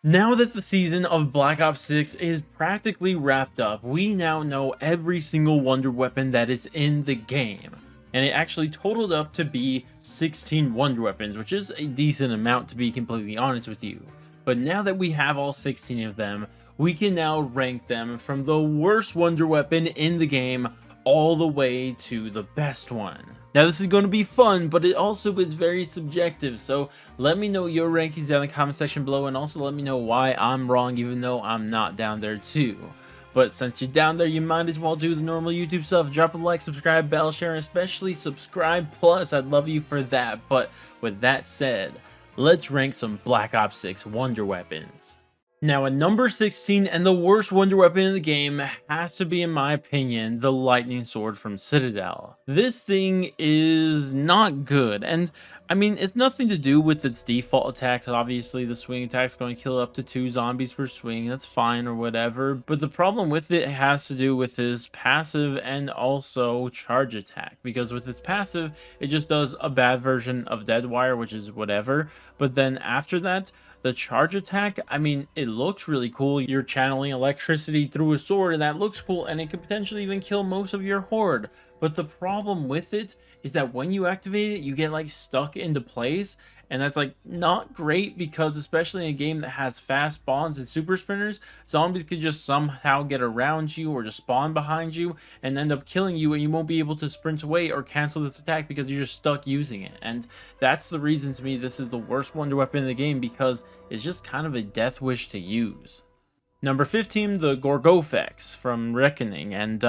Now that the season of Black Ops 6 is practically wrapped up, we now know every single wonder weapon that is in the game. And it actually totaled up to be 16 wonder weapons, which is a decent amount to be completely honest with you. But now that we have all 16 of them, we can now rank them from the worst wonder weapon in the game all the way to the best one. Now this is going to be fun, but it also is very subjective, so let me know your rankings down in the comment section below, and also let me know why I'm wrong even though I'm not down there too. But since you're down there, you might as well do the normal YouTube stuff. Drop a like, subscribe, bell, share, and especially subscribe plus. I'd love you for that. But with that said, let's rank some Black Ops 6 wonder weapons. Now at number 16 and the worst wonder weapon in the game has to be, in my opinion, the lightning sword from Citadel. This thing is not good, and I mean, it's nothing to do with its default attack. Obviously the swing attack is going to kill up to 2 zombies per swing, that's fine or whatever, but the problem with it has to do with his passive and also charge attack, because with his passive it just does a bad version of Deadwire, which is whatever, but then after that, the charge attack, I mean, it looks really cool. You're channeling electricity through a sword, and that looks cool, and it could potentially even kill most of your horde. But the problem with it is that when you activate it, you get like stuck into place, and that's like not great, because especially in a game that has fast spawns and super sprinters, zombies could just somehow get around you or just spawn behind you and end up killing you, and you won't be able to sprint away or cancel this attack because you're just stuck using it. And that's the reason to me this is the worst wonder weapon in the game, because it's just kind of a death wish to use. Number 15, the Gorgofex from Reckoning, and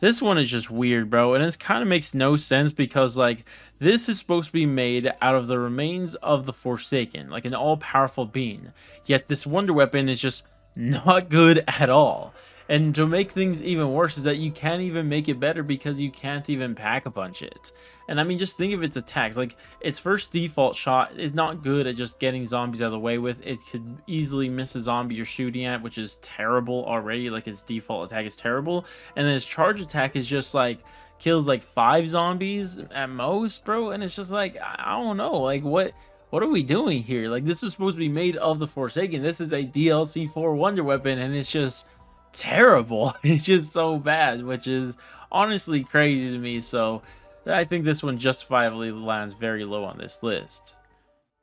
this one is just weird, bro, and it kind of makes no sense, because like this is supposed to be made out of the remains of the Forsaken, like an all-powerful being, yet this wonder weapon is just not good at all. And to make things even worse is that you can't even make it better, because you can't even pack-a-punch it. And I mean, just think of its attacks. Like, its first default shot is not good at just getting zombies out of the way with. It could easily miss a zombie you're shooting at, which is terrible already. Like, its default attack is terrible. And then its charge attack is just like kills like 5 zombies at most, bro. And it's just like, I don't know, like what are we doing here? Like, this is supposed to be made of the Forsaken. This is a DLC 4 wonder weapon, and it's just terrible. It's just so bad, which is honestly crazy to me. So I think this one justifiably lands very low on this list.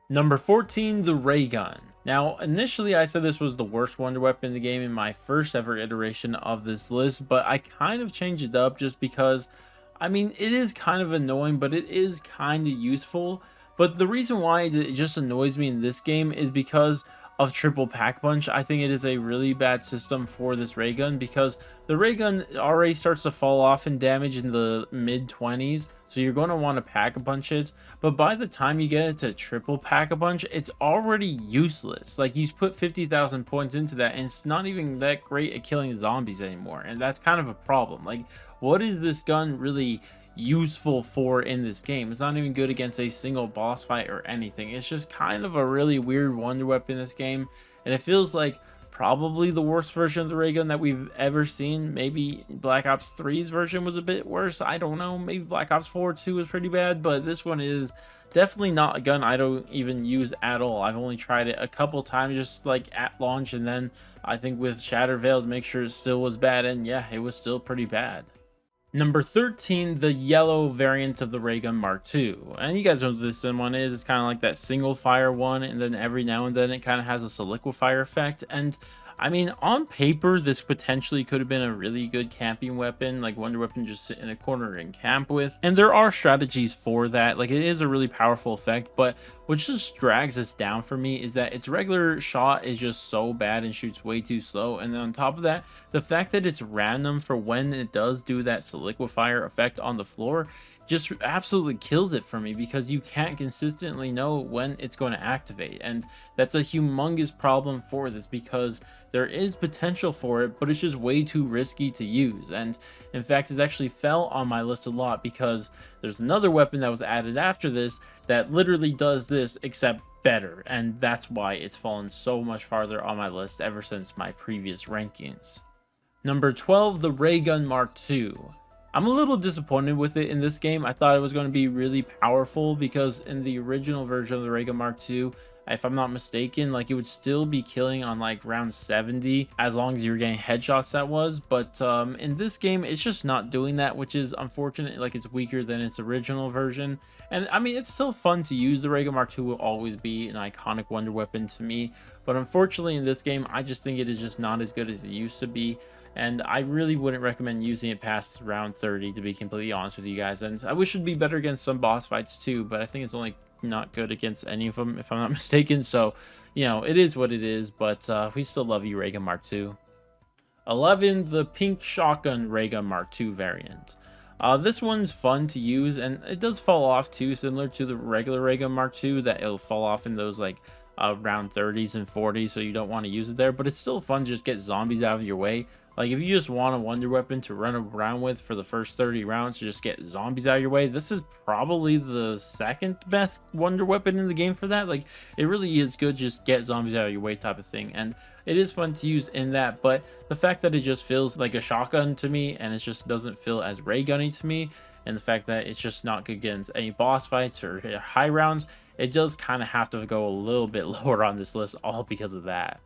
Number 14, the ray gun. Now, initially I said this was the worst wonder weapon in the game in my first ever iteration of this list, but I kind of changed it up just because, I mean, it is kind of annoying, but it is kind of useful. But the reason why it just annoys me in this game is because of triple pack punch. I think it is a really bad system for this ray gun, because the ray gun already starts to fall off in damage in the mid 20s, so you're going to want to pack a punch it, but by the time you get it to triple pack a punch, it's already useless. Like, you put 50,000 points into that, and it's not even that great at killing zombies anymore, and that's kind of a problem. Like, what is this gun really useful for in this game? It's not even good against a single boss fight or anything. It's just kind of a really weird wonder weapon in this game, and it feels like probably the worst version of the ray gun that we've ever seen. Maybe Black Ops 3's version was a bit worse, I don't know. Maybe Black Ops 4 2 was pretty bad, but this one is definitely not a gun I don't even use at all. I've only tried it a couple times, just like at launch, and then I think with Shatter Veil to make sure it still was bad, and yeah, it was still pretty bad. Number 13, the yellow variant of the ray gun Mark II. And you guys know what this one is. It's kind of like that single fire one, and then every now and then it kind of has a solidifier effect. And I mean, on paper, this potentially could have been a really good camping weapon, like wonder weapon just sit in a corner and camp with. And there are strategies for that. Like, it is a really powerful effect, but what just drags this down for me is that its regular shot is just so bad and shoots way too slow. And then on top of that, the fact that it's random for when it does do that solidifier effect on the floor just absolutely kills it for me, because you can't consistently know when it's going to activate. And that's a humongous problem for this, because there is potential for it, but it's just way too risky to use. And in fact, it actually fell on my list a lot, because there's another weapon that was added after this that literally does this except better, and that's why it's fallen so much farther on my list ever since my previous rankings. Number 12, the ray gun Mark II. I'm a little disappointed with it in this game. I thought it was going to be really powerful, because in the original version of the ray gun Mark II, if I'm not mistaken, like it would still be killing on like round 70 as long as you're getting headshots. That was, but in this game it's just not doing that, which is unfortunate. Like it's weaker than its original version, and I mean it's still fun to use. The Reckoing Mark II will always be an iconic wonder weapon to me, but unfortunately in this game I just think it is just not as good as it used to be, and I really wouldn't recommend using it past round 30, to be completely honest with you guys. And I wish it'd be better against some boss fights too, but I think it's only not good against any of them if I'm not mistaken. So you know, it is what it is, but we still love you, Reckoing Mark II. 11, the pink shotgun Reckoing Mark II variant. This one's fun to use, and it does fall off too, similar to the regular Reckoing Mark II, that it'll fall off in those like round 30s and 40s, so you don't want to use it there. But it's still fun to just get zombies out of your way. Like if you just want a wonder weapon to run around with for the first 30 rounds to just get zombies out of your way, this is probably the second best wonder weapon in the game for that. Like it really is good, just get zombies out of your way type of thing, and it is fun to use in that. But the fact that it just feels like a shotgun to me, and it just doesn't feel as ray gunny to me, and the fact that it's just not good against any boss fights or high rounds, it does kind of have to go a little bit lower on this list, all because of that.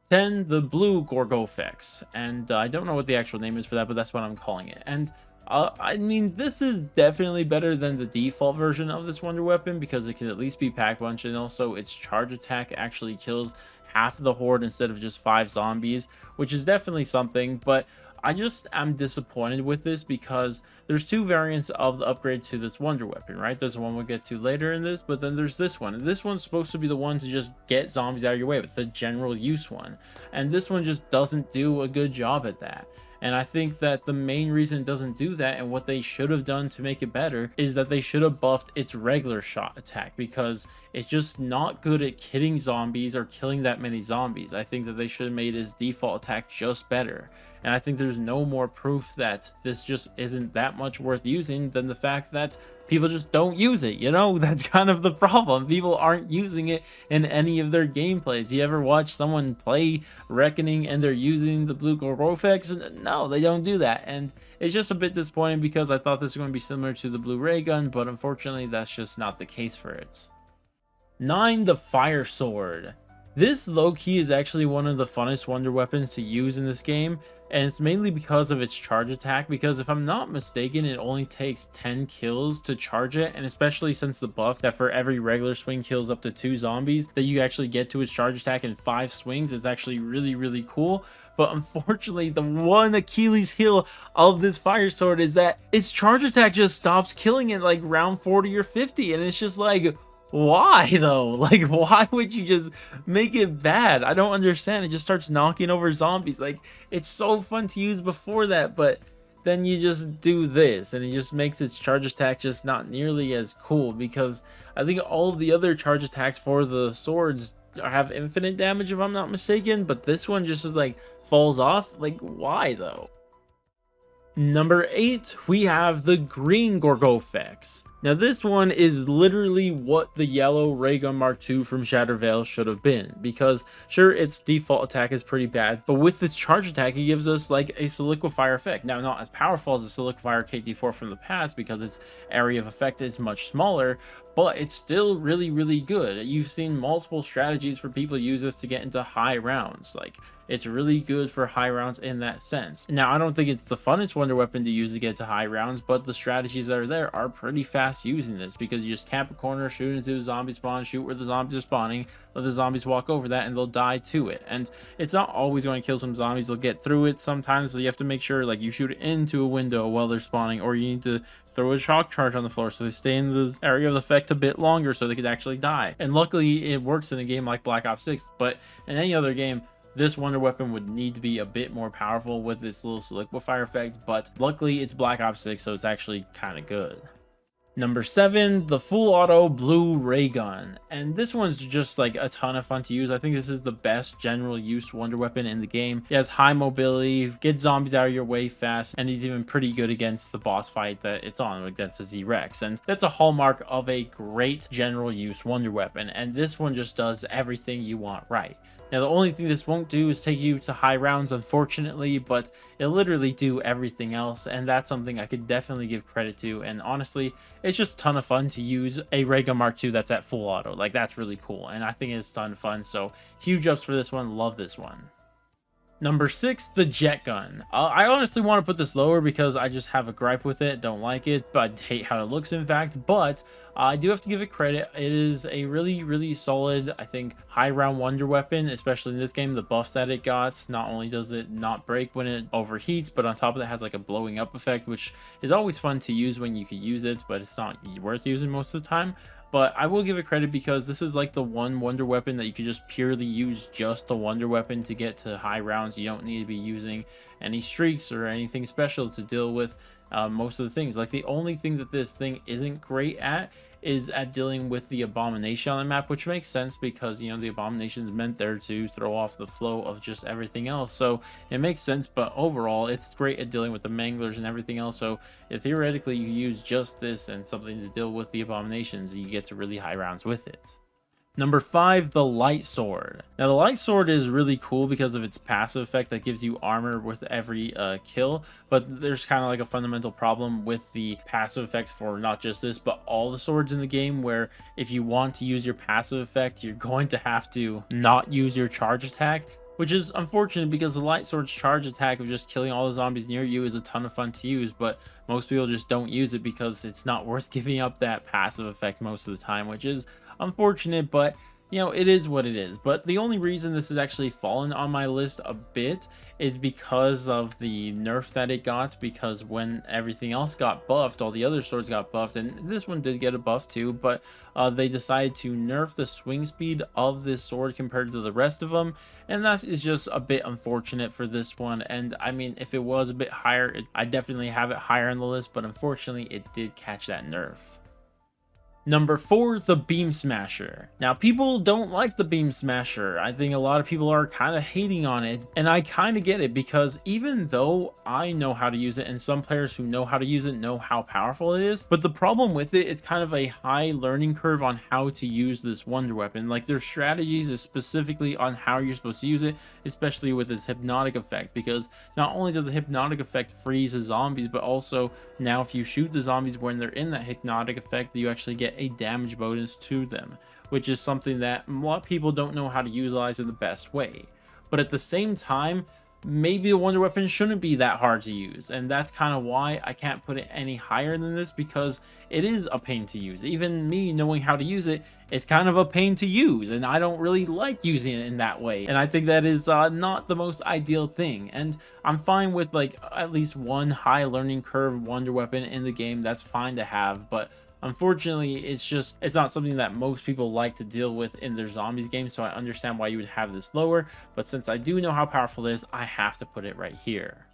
10, the blue Gorgofex, and I don't know what the actual name is for that, but that's what I'm calling it. And I mean, this is definitely better than the default version of this wonder weapon, because it can at least be pack punch, and also its charge attack actually kills half of the horde instead of just 5 zombies, which is definitely something. But I just am disappointed with this because there's 2 variants of the upgrade to this wonder weapon, right? There's one we'll get to later in this, but then there's this one. And this one's supposed to be the one to just get zombies out of your way, with the general use one. And this one just doesn't do a good job at that. And I think that the main reason it doesn't do that, and what they should have done to make it better, is that they should have buffed its regular shot attack, because it's just not good at hitting zombies or killing that many zombies. I think that they should have made its default attack just better. And I think there's no more proof that this just isn't that much worth using than the fact that people just don't use it. You know, that's kind of the problem. People aren't using it in any of their gameplays. You ever watch someone play Reckoning and they're using the blue Gorgofex? No, they don't do that. And it's just a bit disappointing, because I thought this was going to be similar to the blue ray gun, but unfortunately that's just not the case for it. 9, the fire sword. This low-key is actually one of the funnest wonder weapons to use in this game, and it's mainly because of its charge attack, because if I'm not mistaken, it only takes 10 kills to charge it, and especially since the buff that for every regular swing kills up to 2 zombies, that you actually get to its charge attack in 5 swings is actually really cool. But unfortunately, the one Achilles heel of this fire sword is that its charge attack just stops killing it like round 40 or 50, and it's just like, why though? Like, why would you just make it bad? I don't understand. It just starts knocking over zombies. Like, it's so fun to use before that, but then you just do this, and it just makes its charge attack just not nearly as cool, because I think all of the other charge attacks for the swords have infinite damage if I'm not mistaken, but this one just is like falls off. Like, why though? Number 8, we have the green Gorgofex. Now this one is literally what the yellow Reckoing Mark II from Shattered Veil should have been, because sure, its default attack is pretty bad, but with its charge attack it gives us like a solidifier effect. Now, not as powerful as the solidifier KT4 from the past, because its area of effect is much smaller, but it's still really good. You've seen multiple strategies for people to use this to get into high rounds. Like, it's really good for high rounds in that sense. Now, I don't think it's the funnest wonder weapon to use to get to high rounds, but the strategies that are there are pretty fast using this, because you just camp a corner, shoot into a zombie spawn, shoot where the zombies are spawning, let the zombies walk over that, and they'll die to it. And it's not always going to kill some zombies. They'll get through it sometimes, so you have to make sure like you shoot into a window while they're spawning, or you need to throw a shock charge on the floor so they stay in the area of effect a bit longer so they could actually die. And luckily it works in a game like Black Ops 6, but in any other game this wonder weapon would need to be a bit more powerful with this little solidifier effect, but luckily it's Black Ops 6, so it's actually kind of good. Number 7, the full auto blue ray gun, and this one's just like a ton of fun to use. I think this is the best general use wonder weapon in the game. It has high mobility, get zombies out of your way fast, and he's even pretty good against the boss fight that it's on, against the Z-Rex, and that's a hallmark of a great general use wonder weapon, and this one just does everything you want right. Now, the only thing this won't do is take you to high rounds, unfortunately, but it'll literally do everything else, and that's something I could definitely give credit to. And honestly, it's just a ton of fun to use a Rega Mark II that's at full auto. Like, that's really cool, and I think it's a ton of fun, so huge ups for this one. Love this one. Number 6, the jet gun. I honestly want to put this lower because I just have a gripe with it, don't like it, but I hate how it looks, in fact. But I do have to give it credit. It is a really solid, I think, high round wonder weapon, especially in this game. The buffs that it got, not only does it not break when it overheats, but on top of that has like a blowing up effect, which is always fun to use when you could use it, but it's not worth using most of the time. But I will give it credit because this is like the one wonder weapon that you could just purely use just the wonder weapon to get to high rounds. You don't need to be using any streaks or anything special to deal with most of the things. Like, the only thing that this thing isn't great at is at dealing with the abomination on the map, which makes sense because, you know, the abomination is meant there to throw off the flow of just everything else, so it makes sense. But overall, it's great at dealing with the manglers and everything else, so theoretically you use just this and something to deal with the abominations, and you get to really high rounds with it. Number 5, the light sword. Now, the light sword is really cool because of its passive effect that gives you armor with every kill, but there's kind of like a fundamental problem with the passive effects for not just this, but all the swords in the game, where if you want to use your passive effect, you're going to have to not use your charge attack, which is unfortunate because the light sword's charge attack of just killing all the zombies near you is a ton of fun to use, but most people just don't use it because it's not worth giving up that passive effect most of the time, which is unfortunate, but you know, it is what it is. But the only reason this has actually fallen on my list a bit is because of the nerf that it got, because when everything else got buffed, all the other swords got buffed, and this one did get a buff too, but they decided to nerf the swing speed of this sword compared to the rest of them, and that is just a bit unfortunate for this one. And I mean, if it was a bit higher, I definitely have it higher on the list, but unfortunately it did catch that nerf. Number 4, the Beam Smasher. Now, people don't like the Beam Smasher. I think a lot of people are kind of hating on it, and I kind of get it, because even though I know how to use it, and some players who know how to use it know how powerful it is, but the problem with it is kind of a high learning curve on how to use this wonder weapon. Like, their strategies is specifically on how you're supposed to use it, especially with its hypnotic effect, because not only does the hypnotic effect freeze the zombies, but also now if you shoot the zombies when they're in that hypnotic effect, you actually get a damage bonus to them, which is something that a lot of people don't know how to utilize in the best way. But at the same time, maybe a wonder weapon shouldn't be that hard to use, and that's kind of why I can't put it any higher than this, because it is a pain to use. Even me knowing how to use it, it's kind of a pain to use, and I don't really like using it in that way, and I think that is not the most ideal thing. And I'm fine with like at least one high learning curve wonder weapon in the game. That's fine to have, but unfortunately, it's not something that most people like to deal with in their zombies game, so I understand why you would have this lower, but since I do know how powerful it is, I have to put it right here.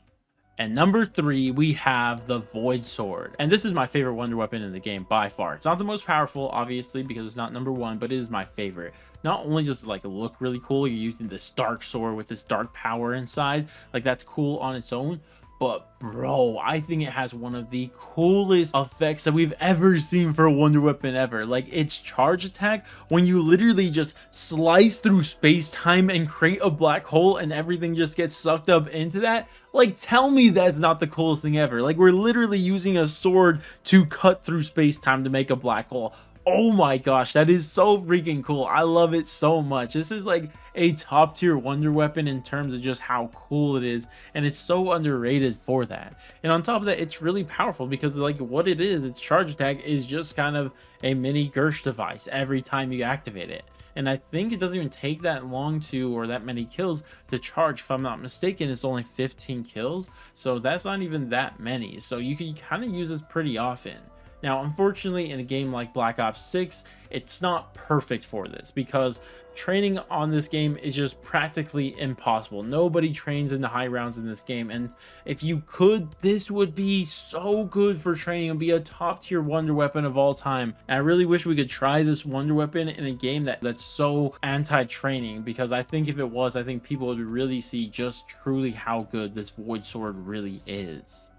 And number 3, we have the Void Sword. And this is my favorite wonder weapon in the game by far. It's not the most powerful, obviously, because it's not number 1, but it is my favorite. Not only does it like look really cool, you're using this dark sword with this dark power inside, like that's cool on its own, but bro, I think it has one of the coolest effects that we've ever seen for a wonder weapon ever. Like, its charge attack, when you literally just slice through space-time and create a black hole and everything just gets sucked up into that. Like, tell me that's not the coolest thing ever. Like, we're literally using a sword to cut through space-time to make a black hole. Oh my gosh, that is so freaking cool. I love it so much. This is like a top tier wonder weapon in terms of just how cool it is, and it's so underrated for that. And on top of that, it's really powerful because like what it is, its charge attack is just kind of a mini Gersh device every time you activate it. And I think it doesn't even take that long to, or that many kills to charge. If I'm not mistaken, it's only 15 kills, so that's not even that many. So you can kind of use this pretty often. Now, unfortunately, in a game like Black Ops 6, it's not perfect for this because training on this game is just practically impossible. Nobody trains in the high rounds in this game, and if you could, this would be so good for training and be a top tier wonder weapon of all time. And I really wish we could try this wonder weapon in a game that's so anti-training, because I think if it was, I think people would really see just truly how good this Void Sword really is.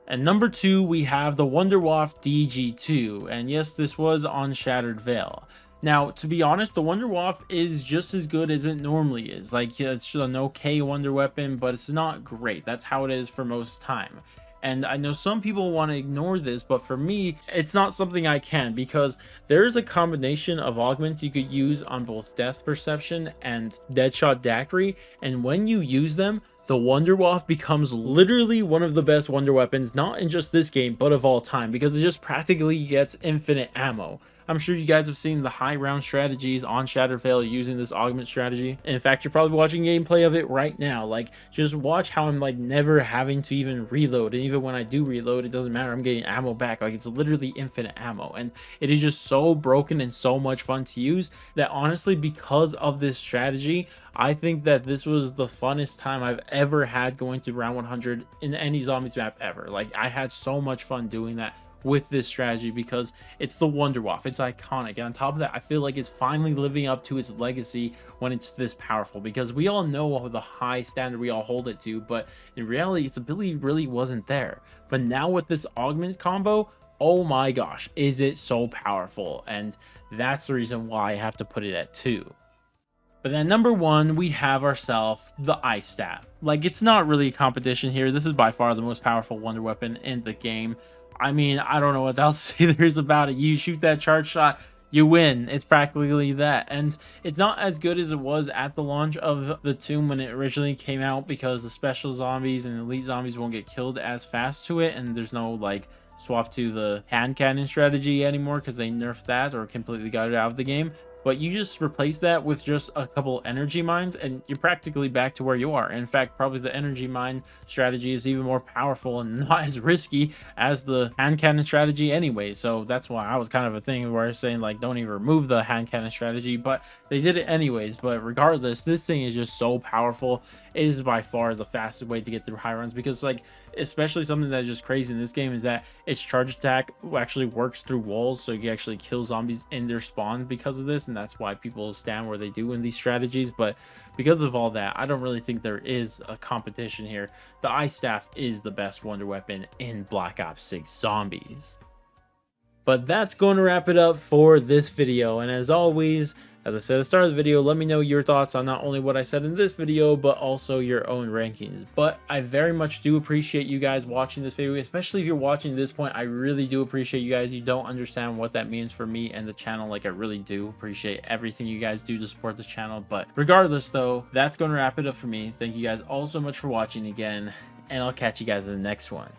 And number 2, we have the Wunderwaffe DG2, and yes, this was on Shattered Veil. Now, to be honest, the Wonder Waff is just as good as it normally is. Like, yeah, it's just an okay wonder weapon, but it's not great. That's how it is for most time. And I know some people want to ignore this, but for me, it's not something I can, because there is a combination of augments you could use on both Death Perception and Deadshot Daiquiri, and when you use them, the Wonder Waff becomes literally one of the best wonder weapons, not in just this game, but of all time, because it just practically gets infinite ammo. I'm sure you guys have seen the high round strategies on Shattervale using this augment strategy. In fact, you're probably watching gameplay of it right now. Like, just watch how I'm like never having to even reload, and even when I do reload, it doesn't matter, I'm getting ammo back. Like, it's literally infinite ammo, and it is just so broken and so much fun to use that honestly, because of this strategy, I think that this was the funnest time I've ever had going to round 100 in any zombies map ever. Like, I had so much fun doing that with this strategy because it's the Wonder Waff. It's iconic, and on top of that, I feel like it's finally living up to its legacy when it's this powerful, because we all know the high standard we all hold it to, but in reality its ability really wasn't there. But now with this augment combo, oh my gosh, is it so powerful, and that's the reason why I have to put it at 2. But then number 1, we have ourselves the Ice Staff. Like, it's not really a competition here. This is by far the most powerful wonder weapon in the game. I mean, I don't know what else to say there is about it. You shoot that charge shot, you win. It's practically that. And it's not as good as it was at the launch of the tomb when it originally came out, because the special zombies and elite zombies won't get killed as fast to it, and there's no like swap to the hand cannon strategy anymore because they nerfed that or completely got it out of the game. But you just replace that with just a couple energy mines and you're practically back to where you are. In fact, probably the energy mine strategy is even more powerful and not as risky as the hand cannon strategy anyway. So that's why I was kind of a thing where I was saying, like, don't even remove the hand cannon strategy, but they did it anyways. But regardless, this thing is just so powerful. It is by far the fastest way to get through high runs, because like, especially something that's just crazy in this game is that its charge attack actually works through walls, so you actually kill zombies in their spawn because of this, and that's why people stand where they do in these strategies. But because of all that, I don't really think there is a competition here. The Ice Staff is the best wonder weapon in Black Ops 6 Zombies. But that's going to wrap it up for this video, and as always, as I said at the start of the video, let me know your thoughts on not only what I said in this video, but also your own rankings. But I very much do appreciate you guys watching this video, especially if you're watching to this point. I really do appreciate you guys. You don't understand what that means for me and the channel. Like, I really do appreciate everything you guys do to support this channel. But regardless though, that's going to wrap it up for me. Thank you guys all so much for watching again, and I'll catch you guys in the next one.